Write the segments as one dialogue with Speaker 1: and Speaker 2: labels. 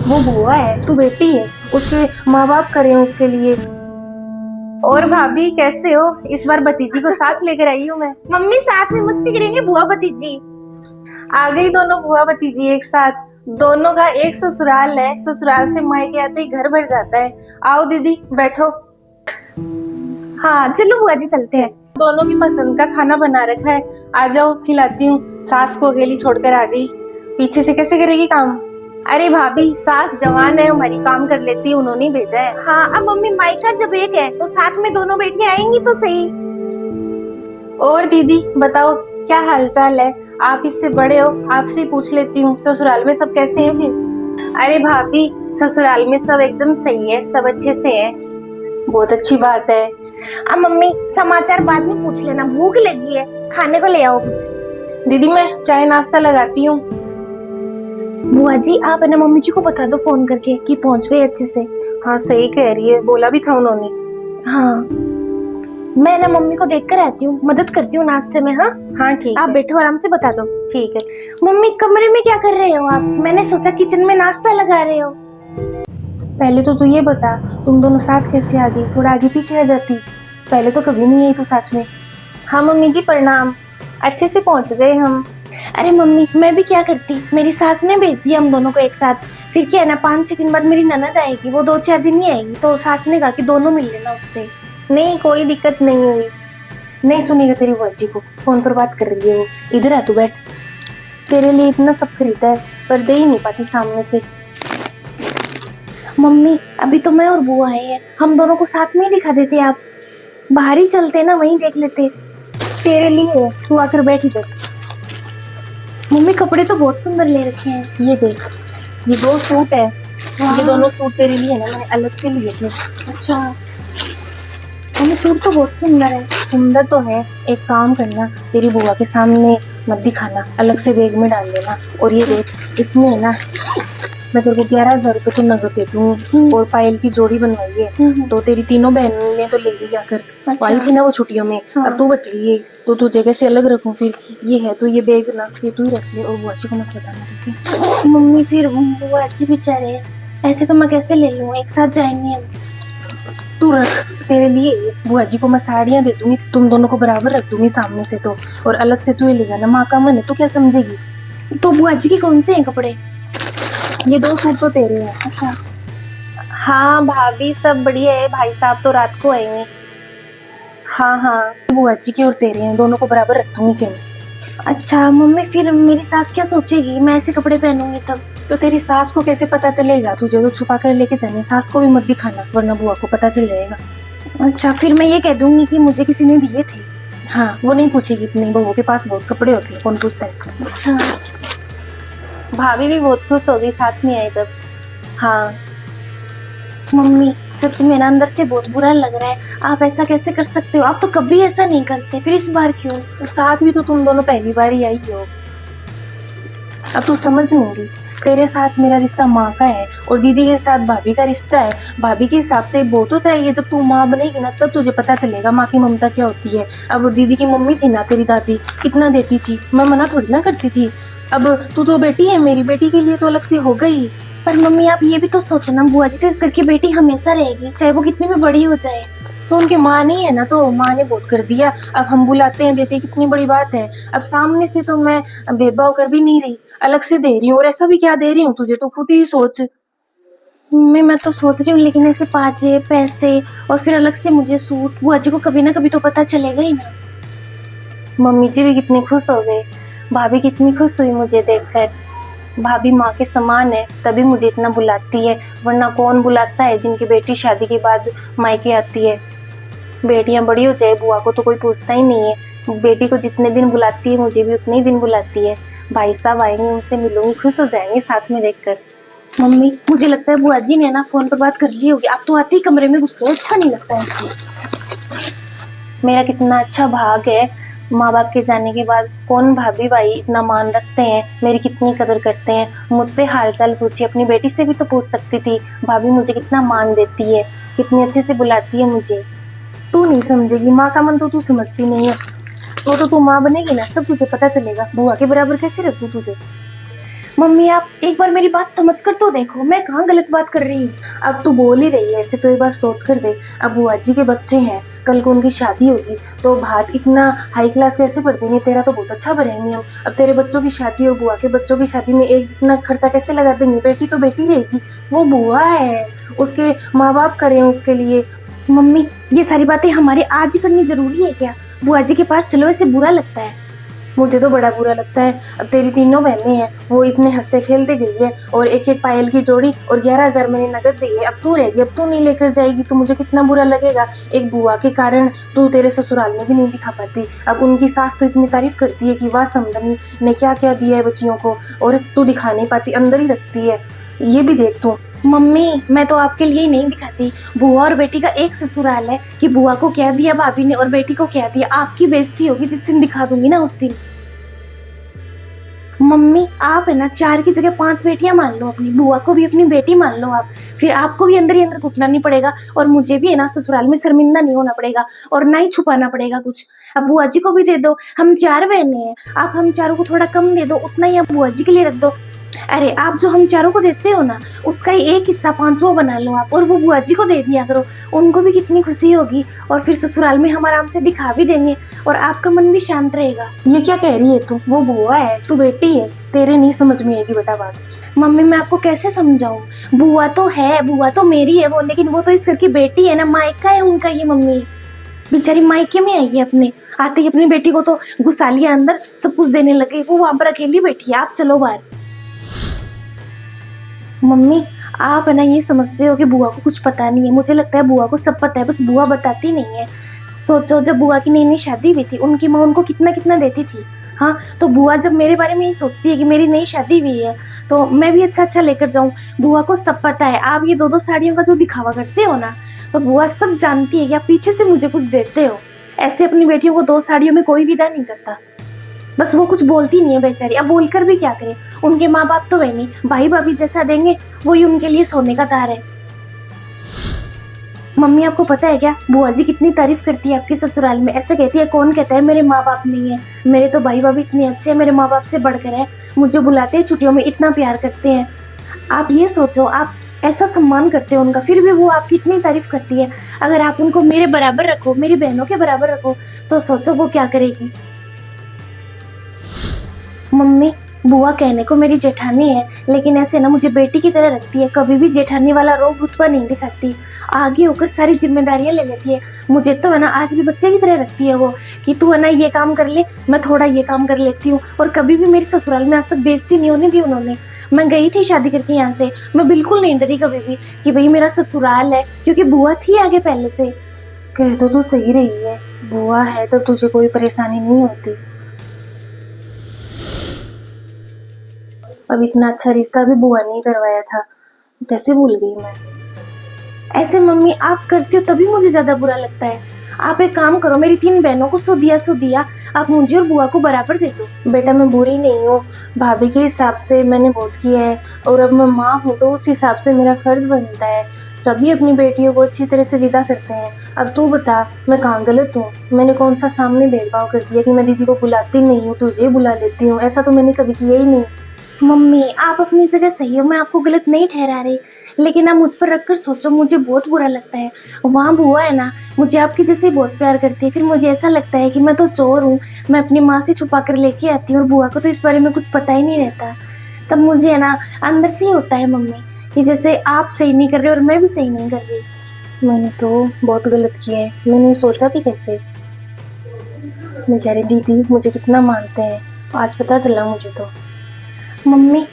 Speaker 1: वो बुआ है, तू बेटी है, उसके माँ बाप करे हैं उसके लिए। और भाभी कैसे हो? इस बार भतीजी को साथ लेकर आई हूँ मैं।
Speaker 2: मम्मी साथ में मस्ती करेंगे बुआ भतीजी।
Speaker 1: आ गई दोनों बुआ भतीजी एक साथ। दोनों का एक ससुराल है, ससुराल से मायके आते ही घर भर जाता है। आओ दीदी बैठो।
Speaker 2: हाँ चलो बुआ जी चलते हैं।
Speaker 1: दोनों की पसंद का खाना बना रखा है, आ जाओ खिलाती हूँ। सास को अकेली छोड़कर आ गई, पीछे से कैसे करेगी काम? अरे भाभी, सास जवान है हमारी, काम कर लेती है, उन्होंने ही भेजा है।
Speaker 2: हाँ अब मम्मी मायका जब एक है तो साथ में दोनों बेटियां आएंगी तो सही।
Speaker 1: और दीदी बताओ क्या हालचाल है? आप इससे बड़े हो, आपसे ही पूछ लेती हूँ, ससुराल में सब कैसे हैं फिर? अरे भाभी, ससुराल में सब एकदम सही है, सब अच्छे से है। बहुत अच्छी बात है।
Speaker 2: अब मम्मी समाचार बाद में पूछ लेना, भूख लगी है, खाने को ले आओ कुछ।
Speaker 1: दीदी मैं चाय नाश्ता लगाती हूँ।
Speaker 2: बुआ जी आप है ना मम्मी जी को बता दो फोन करके कि पहुंच गए अच्छे से।
Speaker 1: हाँ सही कह रही है, बोला भी था उन्होंने।
Speaker 2: हाँ मैं ना मम्मी को देख कर आती हूँ, मदद करती हूँ नाश्ते में। हाँ
Speaker 1: हाँ ठीक
Speaker 2: आप
Speaker 1: है।
Speaker 2: बैठो आराम से, बता दो।
Speaker 1: ठीक है।
Speaker 2: मम्मी कमरे में क्या कर रहे हो आप? मैंने सोचा किचन में नाश्ता लगा रहे हो।
Speaker 1: पहले तो तू ये बता, तुम दोनों साथ कैसे आ गई? थोड़ा आगे पीछे आ जाती, पहले तो कभी नहीं आई तू साथ में। हाँ मम्मी जी प्रणाम, अच्छे से पहुंच गए हम।
Speaker 2: अरे मम्मी मैं भी क्या करती, मेरी सास ने भेज दिया हम दोनों को एक साथ। फिर क्या है ना 5-6 दिन बाद मेरी ननद आएगी, वो 2-4 दिन ही आएगी, तो सास ने कहा कि दोनों मिल लेना उससे।
Speaker 1: नहीं कोई दिक्कत नहीं हुई। नहीं सुनेगा तेरी बुआ जी को, फोन पर बात कर रही है वो। इधर आ तू बैठ, तेरे लिए इतना सब खरीदा है पर दे ही नहीं पाती सामने से।
Speaker 2: मम्मी अभी तो मैं और बुआ आए हैं, हम दोनों को साथ में ही दिखा देते, आप बाहर ही चलते ना, वहीं देख लेते।
Speaker 1: तेरे लिए, तू आकर बैठ इधर।
Speaker 2: मम्मी कपड़े तो बहुत सुंदर ले रखे हैं।
Speaker 1: ये देख, ये 2 सूट है, ये दोनों सूट तेरे लिए है ना, मैंने अलग से लिए थे।
Speaker 2: अच्छा मम्मी सूट तो बहुत सुंदर है।
Speaker 1: सुंदर तो है, एक काम करना, तेरी बुआ के सामने मत दिखाना, अलग से बैग में डाल देना। और ये देख, इसमें है ना मैं तेरे को 11,000 रुपये तो नगद दे दूँ, और पायल की जोड़ी बनवाई है, तो तेरी तीनों बहनों ने तो ले ली आकर।
Speaker 2: अच्छा।
Speaker 1: आई थी ना वो छुट्टियों में।
Speaker 2: हाँ।
Speaker 1: अब तू बच गई है, तो तुझे कैसे अलग रखूं फिर? ये है तो ये बैग ना, ये तू ही रख ले, और बुआ जी को मत बताना, ठीक है?
Speaker 2: मम्मी फिर बुआ जी बेचारे, ऐसे तो मैं कैसे ले लूँ, एक साथ जाएंगे हम।
Speaker 1: तू रख, तेरे लिए बुआ जी को मैं साड़ियाँ दे दूंगी, तुम दोनों को बराबर रख दूंगी सामने से तो, और अलग से तू ही ले जाना, माँ का मन है, तू क्या समझेगी?
Speaker 2: तो बुआ जी के कौन से हैं कपड़े?
Speaker 1: ये 2 सूट तो तेरे हैं।
Speaker 2: अच्छा
Speaker 1: हाँ भाभी सब बढ़िया है, भाई साहब तो रात को आएंगे। हाँ हाँ, बुआ जी के और तेरे हैं, दोनों को बराबर रख दूंगी फिर।
Speaker 2: अच्छा मम्मी फिर मेरी सास क्या सोचेगी, मैं ऐसे कपड़े पहनूंगी तब?
Speaker 1: तो तेरी सास को कैसे पता चलेगा? तुझे तो छुपा कर लेके जाने, सास को भी मत दिखाना वरना बुआ को पता चल जाएगा।
Speaker 2: अच्छा फिर मैं ये कह दूंगी कि मुझे किसी ने दिए थे।
Speaker 1: हाँ वो नहीं पूछेगी, इतनी बहू के पास बहुत कपड़े होते हैं, कौन पूछता है।
Speaker 2: अच्छा
Speaker 1: भाभी भी बहुत खुश होगी साथ में आए तब। हाँ
Speaker 2: मम्मी सच में ना अंदर से बहुत बुरा लग रहा है, आप ऐसा कैसे कर सकते हो? आप तो कभी ऐसा नहीं करते, फिर इस बार क्यों?
Speaker 1: तो साथ भी तो तुम दोनों पहली बार ही आई हो, अब तू समझ नहीं रही। तेरे साथ मेरा रिश्ता माँ का है, और दीदी के साथ भाभी का रिश्ता है। भाभी के हिसाब से बहुत होता है ये, जब तू माँ बनेगी ना तब तुझे पता चलेगा माँ की ममता क्या होती है। अब दीदी की मम्मी थी ना, तेरी दादी कितना देती थी, मैं मना थोड़ी ना करती थी। अब तू तो बेटी है मेरी, बेटी के लिए तो अलग से हो गई।
Speaker 2: पर मम्मी आप ये भी तो सोचना, बुआ जी तो इस घर की बेटी हमेशा रहेगी, चाहे वो कितनी भी बड़ी हो जाए।
Speaker 1: तो उनकी माँ नहीं है ना, तो माँ ने बहुत कर दिया, अब हम बुलाते हैं देते हैं, कितनी बड़ी बात है। अब सामने से तो मैं भेदभाव कर भी नहीं रही, अलग से दे रही हूँ, और ऐसा भी क्या दे रही हूँ तुझे, तो खुद ही सोच।
Speaker 2: मम्मी मैं तो सोच रही हूँ, लेकिन ऐसे पाजे पैसे और फिर अलग से मुझे सूट, बुआ जी को कभी ना कभी तो पता चलेगा ही ना।
Speaker 1: मम्मी जी भी कितनी खुश हो गए, भाभी कितनी खुश हुई मुझे देखकर। भाभी माँ के समान है, तभी मुझे इतना बुलाती है, वरना कौन बुलाता है जिनकी बेटी शादी के बाद मायके आती है। बेटियां बड़ी हो जाए बुआ को तो कोई पूछता ही नहीं है, बेटी को जितने दिन बुलाती है मुझे भी उतने ही दिन बुलाती है। भाई साहब आएंगे, उनसे मिलूंगी, खुश हो जाएंगे साथ में देखकर।
Speaker 2: मम्मी मुझे लगता है बुआ जी ने ना फोन पर बात कर ली होगी, आप तो आते ही कमरे में घुस रहे हो, अच्छा नहीं लगता है।
Speaker 1: मेरा कितना अच्छा भाग है, माँ बाप के जाने के बाद कौन भाभी भाई इतना मान रखते हैं, मेरी कितनी कदर करते हैं। मुझसे हालचाल पूछी, अपनी बेटी से भी तो पूछ सकती थी। भाभी मुझे कितना मान देती है, कितनी अच्छे से बुलाती है मुझे। तू नहीं समझेगी, माँ का मन तो तू समझती नहीं है। तो तू माँ बनेगी ना तब तुझे पता चलेगा, बुआ के बराबर कैसे रख दूं तुझे।
Speaker 2: मम्मी आप एक बार मेरी बात समझ कर तो देखो, मैं कहाँ गलत बात कर रही हूँ।
Speaker 1: अब तू बोल ही रही है ऐसे, तो एक बार सोच कर देख। अब बुआ जी के बच्चे हैं, कल को उनकी शादी होगी तो भात इतना हाई क्लास कैसे भर देंगे? तेरा तो बहुत अच्छा भरेंगे हम। अब तेरे बच्चों की शादी और बुआ के बच्चों की शादी में एक जितना खर्चा कैसे लगा देंगे? बेटी तो बेटी रहेगी, वो बुआ है, उसके माँ बाप करें उसके लिए।
Speaker 2: मम्मी ये सारी बातें हमारे आज ही करनी जरूरी है क्या? बुआ जी के पास चलो, ऐसे बुरा लगता है।
Speaker 1: मुझे तो बड़ा बुरा लगता है। अब तेरी तीनों बहनें हैं, वो इतने हंसते खेलते गई है और एक एक पायल की जोड़ी और 11,000 मैंने नगद दी है। अब तू रहेगी, अब तू नहीं लेकर जाएगी तो मुझे कितना बुरा लगेगा। एक बुआ के कारण तू तेरे ससुराल में भी नहीं दिखा पाती। अब उनकी सास तो इतनी तारीफ करती है कि वाह समदनी ने क्या क्या दिया है बच्चियों को, और तू दिखा नहीं पाती, अंदर ही रखती है। ये भी देख तू।
Speaker 2: मम्मी मैं तो आपके लिए ही नहीं दिखाती। बुआ और बेटी का एक ससुराल है कि बुआ को क्या दिया भाभी ने और बेटी को क्या दिया। आपकी बेइज्जती होगी जिस दिन दिखा दूंगी ना, उस दिन। मम्मी आप है ना 4 की जगह 5 बेटियां मान लो, अपनी बुआ को भी अपनी बेटी मान लो आप। फिर आपको भी अंदर ही अंदर घुटना नहीं पड़ेगा और मुझे भी है ना ससुराल में शर्मिंदा नहीं होना पड़ेगा और ना ही छुपाना पड़ेगा कुछ। अब बुआ जी को भी दे दो, हम 4 बहनें हैं, आप हम चारों को थोड़ा कम दे दो, उतना ही आप बुआ जी के लिए रख दो। अरे आप जो हम चारों को देते हो ना, उसका ही एक हिस्सा 500 बना लो आप और वो बुआ जी को दे दिया करो। उनको भी कितनी खुशी होगी और फिर ससुराल में हम आराम से दिखा भी देंगे और आपका मन भी शांत रहेगा।
Speaker 1: ये क्या कह रही है तू? वो बुआ है, तू बेटी है, तेरे नहीं समझ में आएगी बेटा बात।
Speaker 2: मम्मी मैं आपको कैसे समझाऊं? बुआ तो है, बुआ तो मेरी है वो, लेकिन वो तो इस घर की बेटी है ना, मायका है उनका। ये मम्मी बेचारी मायके में आई है, अपने आते ही अपनी बेटी को तो घुसा लिया अंदर, सब कुछ देने लगे। वो वहां पर अकेली बैठी है, आप चलो बाहर। मम्मी आप है ना ये समझते हो कि बुआ को कुछ पता नहीं है। मुझे लगता है बुआ को सब पता है, बस बुआ बताती नहीं है। सोचो जब बुआ की नई नई शादी हुई थी, उनकी माँ उनको कितना कितना देती थी। हाँ तो बुआ जब मेरे बारे में ये सोचती है कि मेरी नई शादी हुई है तो मैं भी अच्छा अच्छा लेकर जाऊं। बुआ को सब पता है। आप ये 2-2 साड़ियों का जो दिखावा करते हो ना, तो बुआ सब जानती है कि आप पीछे से मुझे कुछ देते हो। ऐसे अपनी बेटियों को 2 साड़ियों में कोई विदा नहीं करता। बस वो कुछ बोलती नहीं है बेचारी। अब बोलकर भी क्या करे, उनके माँ बाप तो वही नहीं, भाई भाभी जैसा देंगे वही उनके लिए सोने का तार है। मम्मी आपको पता है क्या, बुआ जी कितनी तारीफ करती है आपके ससुराल में। ऐसा कहती है कौन कहता है मेरे माँ बाप नहीं है, मेरे तो भाई भाभी इतने अच्छे हैं, मेरे माँ बाप से बढ़कर है, मुझे बुलाते हैं छुट्टियों में, इतना प्यार करते हैं। आप ये सोचो, आप ऐसा सम्मान करते हो उनका, फिर भी वो आपकी इतनी तारीफ करती है। अगर आप उनको मेरे बराबर रखो, मेरी बहनों के बराबर रखो, तो सोचो वो क्या करेगी। मम्मी बुआ कहने को मेरी जेठानी है, लेकिन ऐसे ना मुझे बेटी की तरह रखती है। कभी भी जेठानी वाला रोब रुतबा नहीं दिखाती, आगे होकर सारी जिम्मेदारियां ले लेती है। मुझे तो है ना आज भी बच्चे की तरह रखती है वो, कि तू है ना ये काम कर ले, मैं थोड़ा ये काम कर लेती हूँ। और कभी भी मेरे ससुराल में आज तक बेइज्जती नहीं होने दी उन्होंने। मैं गई थी शादी करके यहाँ से, मैं बिल्कुल नहीं डरी कभी भी कि भाई मेरा ससुराल है, क्योंकि बुआ थी आगे पहले से।
Speaker 1: कह तो तू सही रही है, बुआ है तो तुझे कोई परेशानी नहीं होती। अब इतना अच्छा रिश्ता भी बुआ ने करवाया था, कैसे भूल गई मैं।
Speaker 2: ऐसे मम्मी आप करती हो तभी मुझे ज्यादा बुरा लगता है। आप एक काम करो, मेरी 3 बहनों को सो दिया आप मुझे और बुआ को बराबर दे दो।
Speaker 1: बेटा मैं बुरी नहीं हूँ, भाभी के हिसाब से मैंने बहुत किया है और अब मैं माँ हूँ तो उस हिसाब से मेरा फर्ज बनता है। सभी अपनी बेटियों को अच्छी तरह से विदा करते हैं। अब तू बता मैं कहाँ गलत हूँ? मैंने कौन सा सामने भेदभाव कर दिया कि मैं दीदी को बुलाती नहीं हूँ, तुझे बुला लेती हूँ? ऐसा तो मैंने कभी किया ही नहीं।
Speaker 2: मम्मी आप अपनी जगह सही हो, मैं आपको गलत नहीं ठहरा रही, लेकिन आप मुझ पर रखकर सोचो, मुझे बहुत बुरा लगता है। वहाँ बुआ है ना मुझे आपके जैसे बहुत प्यार करती है, फिर मुझे ऐसा लगता है कि मैं तो चोर हूँ, मैं अपनी माँ से छुपा कर लेके आती हूँ और बुआ को तो इस बारे में कुछ पता ही नहीं रहता। तब मुझे है ना अंदर से ही होता है मम्मी कि जैसे आप सही नहीं कर रहे और मैं भी सही नहीं कर रही।
Speaker 1: मैंने तो बहुत गलत किया है, मैंने सोचा भी कैसे। बेचारे दीदी मुझे कितना मानते हैं, आज पता चला मुझे तो।
Speaker 2: मम्मी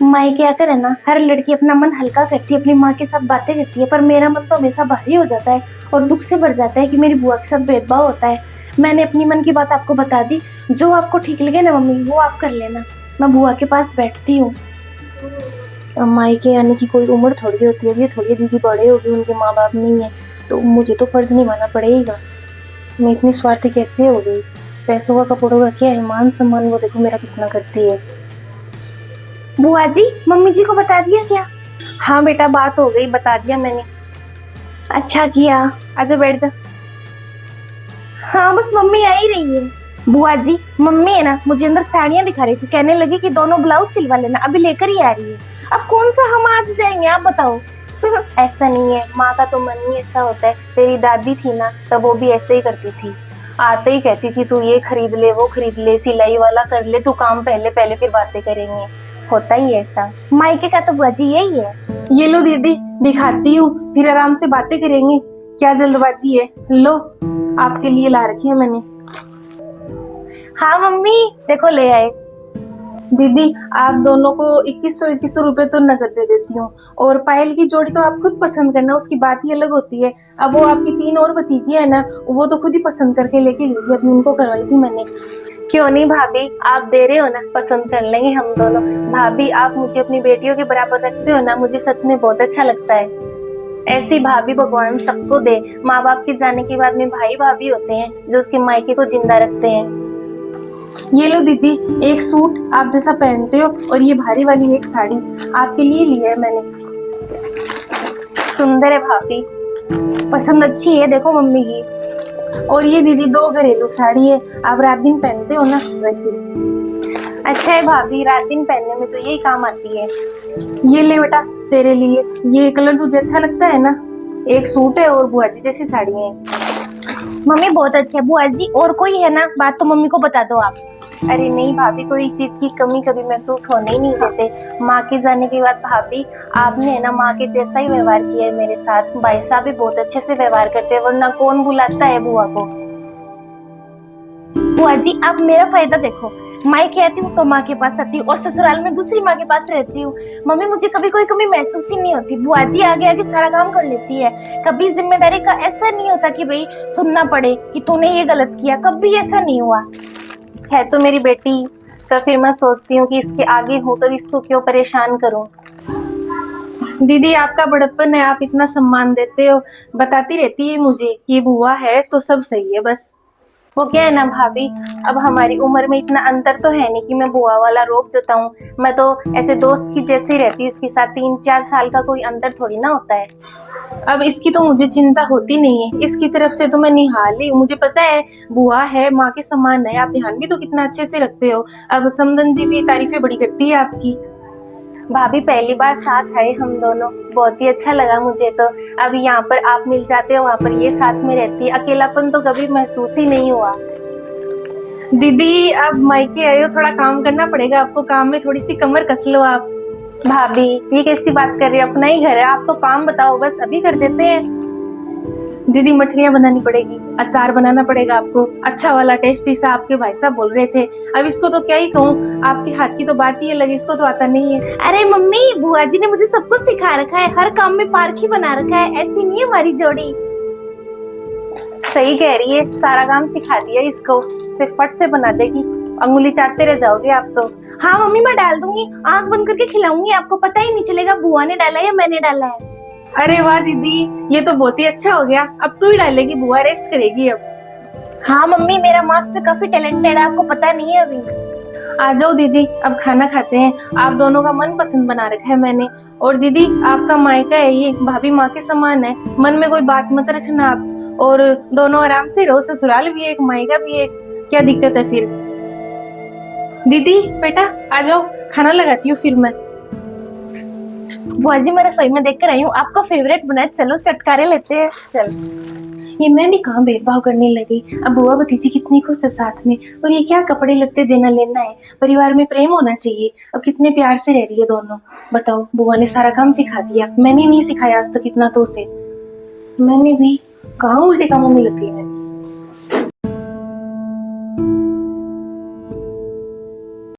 Speaker 2: मायके आकर है ना हर लड़की अपना मन हल्का करती है, अपनी माँ के साथ बातें करती है, पर मेरा मन तो हमेशा भारी हो जाता है और दुख से भर जाता है कि मेरी बुआ के साथ भेदभाव होता है। मैंने अपनी मन की बात आपको बता दी, जो आपको ठीक लगे ना मम्मी वो आप कर लेना। मैं बुआ के पास बैठती हूँ।
Speaker 1: मायके आने की कोई उम्र थोड़ी होती है, ये थोड़ी दीदी बड़े होगी, उनके माँ बाप नहीं है तो मुझे तो फर्ज निभाना पड़ेगा। मैं इतनी स्वार्थी कैसे हो गई? पैसों का कपड़ों का क्या है, मान सम्मान वो देखो मेरा कितना करती है।
Speaker 2: बुआ जी मम्मी जी को बता दिया क्या?
Speaker 1: हाँ बेटा बात हो गई, बता दिया मैंने।
Speaker 2: अच्छा किया,
Speaker 1: आजा बैठ जा।
Speaker 2: हाँ बस मम्मी आ ही रही है। बुआ जी, मम्मी है ना मुझे अंदर साड़ियाँ दिखा रही थी, कहने लगी कि दोनों ब्लाउज सिलवा लेना, अभी लेकर ही आ रही है। अब कौन सा हम आज जाएंगे आप बताओ।
Speaker 1: ऐसा नहीं है, माँ का तो मन ही ऐसा होता है। तेरी दादी थी ना, तब वो भी ऐसे ही करती थी। आते ही कहती थी तू ये खरीद ले, वो खरीद ले, सिलाई वाला कर ले, तू काम पहले पहले फिर बातें करेंगे। होता ही ऐसा।
Speaker 2: मायके का तो बुआ जी यही है।
Speaker 1: ये लो दीदी, दिखाती हूँ, फिर आराम से बातें करेंगे। क्या जल्दबाजी है, लो आपके लिए ला रखी है मैंने।
Speaker 2: हाँ मम्मी, देखो ले आए।
Speaker 1: दीदी आप दोनों को 2100 रुपए तो नकद दे देती हूँ, और पायल की जोड़ी तो आप खुद पसंद करना, उसकी बात ही अलग होती है। अब वो आपकी 3 और भतीजी है ना, वो तो खुद ही पसंद करके लेके गई थी, अभी उनको करवाई थी मैंने। क्यों नहीं भाभी, आप दे रहे हो ना, पसंद कर लेंगे हम दोनों। भाभी आप मुझे अपनी बेटियों के बराबर रखते हो ना, मुझे सच में बहुत अच्छा लगता है। ऐसी भाभी भगवान सबको दे। माँ बाप के जाने के बाद में भाई भाभी होते हैं जो उसके मायके को जिंदा रखते हैं। ये लो दीदी, एक सूट आप जैसा पहनते हो, और ये भारी वाली एक साड़ी आपके लिए लिया है मैंने। सुंदर है भाभी,
Speaker 2: पसंद अच्छी है, देखो मम्मी की।
Speaker 1: और ये दीदी 2 घरेलू साड़ी है, आप रात दिन पहनते हो ना वैसे। अच्छा है भाभी, रात दिन पहनने में तो यही काम आती है। ये ले बेटा तेरे लिए, ये कलर तुझे अच्छा लगता है ना। एक सूट है और बुआ जी जैसी साड़ी है।
Speaker 2: मम्मी बहुत अच्छे है। बुआ जी और कोई है ना, बात तो मम्मी को बता दो आप।
Speaker 1: अरे नहीं भाभी, कोई चीज की कमी कभी महसूस होने ही नहीं देते। माँ के जाने के बाद भाभी आपने ना माँ के जैसा ही व्यवहार किया है मेरे साथ। भाई साहब भी बहुत अच्छे से व्यवहार करते हैं, वरना कौन बुलाता है बुआ को।
Speaker 2: बुआ जी आप मेरा फायदा देखो, मायके आती हूँ तो माँ के पास आती हूँ, और ससुराल में दूसरी माँ के पास रहती हूँ। मम्मी मुझे कभी कोई कमी महसूस ही नहीं होती। बुआ जी आगे आगे सारा काम कर लेती है। कभी जिम्मेदारी का ऐसा नहीं होता कि भाई सुनना पड़े कि तूने ये गलत किया, कभी ऐसा नहीं हुआ।
Speaker 1: है तो मेरी बेटी, तो फिर मैं सोचती हूँ कि इसके आगे हूँ तो इसको क्यों परेशान करूँ। दीदी आपका बड़प्पन है, आप इतना सम्मान देते हो, बताती रहती है मुझे ये बुआ है तो सब सही है बस। वो क्या है ना भाभी, अब हमारी उम्र में इतना अंतर तो है नहीं कि मैं बुआ वाला रोब जताऊं। मैं तो ऐसे दोस्त की जैसे ही रहती हूँ इसके साथ, 3-4 साल का कोई अंतर थोड़ी ना होता है। अब इसकी तो मुझे चिंता होती नहीं है, इसकी तरफ से तो मैं निहाली हूँ। मुझे पता है बुआ है, माँ के समान है। आप ध्यान भी तो कितना अच्छे से रखते हो। अब समदन जी भी तारीफें बड़ी करती है आपकी। भाभी पहली बार साथ आए हम दोनों, बहुत ही अच्छा लगा मुझे तो। अब यहाँ पर आप मिल जाते हो, वहाँ पर ये साथ में रहती है, अकेलापन तो कभी महसूस ही नहीं हुआ। दीदी अब मायके आए हो, थोड़ा काम करना पड़ेगा आपको, काम में थोड़ी सी कमर कस लो आप। भाभी ये कैसी बात कर रही है, अपना ही घर है, आप तो काम बताओ बस, अभी कर देते हैं। दीदी मठरियाँ बनानी पड़ेगी, अचार बनाना पड़ेगा आपको, अच्छा वाला टेस्टी सा। आपके भाई साहब बोल रहे थे, अब इसको तो क्या ही कहूँ, आपके हाथ की तो बात ही अलग, इसको तो आता नहीं है।
Speaker 2: अरे मम्मी, बुआ जी ने मुझे सब कुछ सिखा रखा है, हर काम में पारखी बना रखा है। ऐसी नहीं है हमारी जोड़ी।
Speaker 1: सही कह रही है, सारा काम सिखा दिया इसको, सिर्फ फट से बना देगी, अंगुली चाटते रह जाओगे आप तो।
Speaker 2: हाँ मम्मी मैं डाल दूंगी, आंख बंद करके खिलाऊंगी, आपको पता ही नहीं चलेगा बुआ ने डाला या मैंने डाला है।
Speaker 1: अरे वाह दीदी, ये तो बहुत ही अच्छा हो गया, अब तू ही डालेगी, बुआ रेस्ट करेगी अब।
Speaker 2: हाँ मम्मी, मेरा मास्टर काफी टैलेंटेड है, आपको पता नहीं है अभी।
Speaker 1: आ जाओ दीदी, अब खाना खाते हैं। आप दोनों का मन पसंद बना रखा है मैंने। और दीदी आपका मायका है ये, भाभी माँ के समान है, मन में कोई बात मत रखना आप। और दोनों आराम से रहो, ससुराल भी एक मायका भी एक, क्या दिक्कत है फिर। दीदी बेटा आ जाओ, खाना लगाती हूँ फिर मैं।
Speaker 2: बुआ जी मैं रसोई में देख कर आई हूँ, आपका फेवरेट बना है, चलो चटकारे लेते हैं। चल,
Speaker 1: ये मैं भी कहाँ भेदभाव करने लगी। अब बुआ भतीजी कितनी खुश है साथ में, और ये क्या कपड़े लत्ते देना लेना है, परिवार में प्रेम होना चाहिए। अब कितने प्यार से रह रही है दोनों। बताओ, बुआ ने सारा काम सिखा दिया, मैंने नहीं सिखाया आज तक इतना तो उसे। मैंने भी कहाँ उल्टे कामों में लग गई मैं।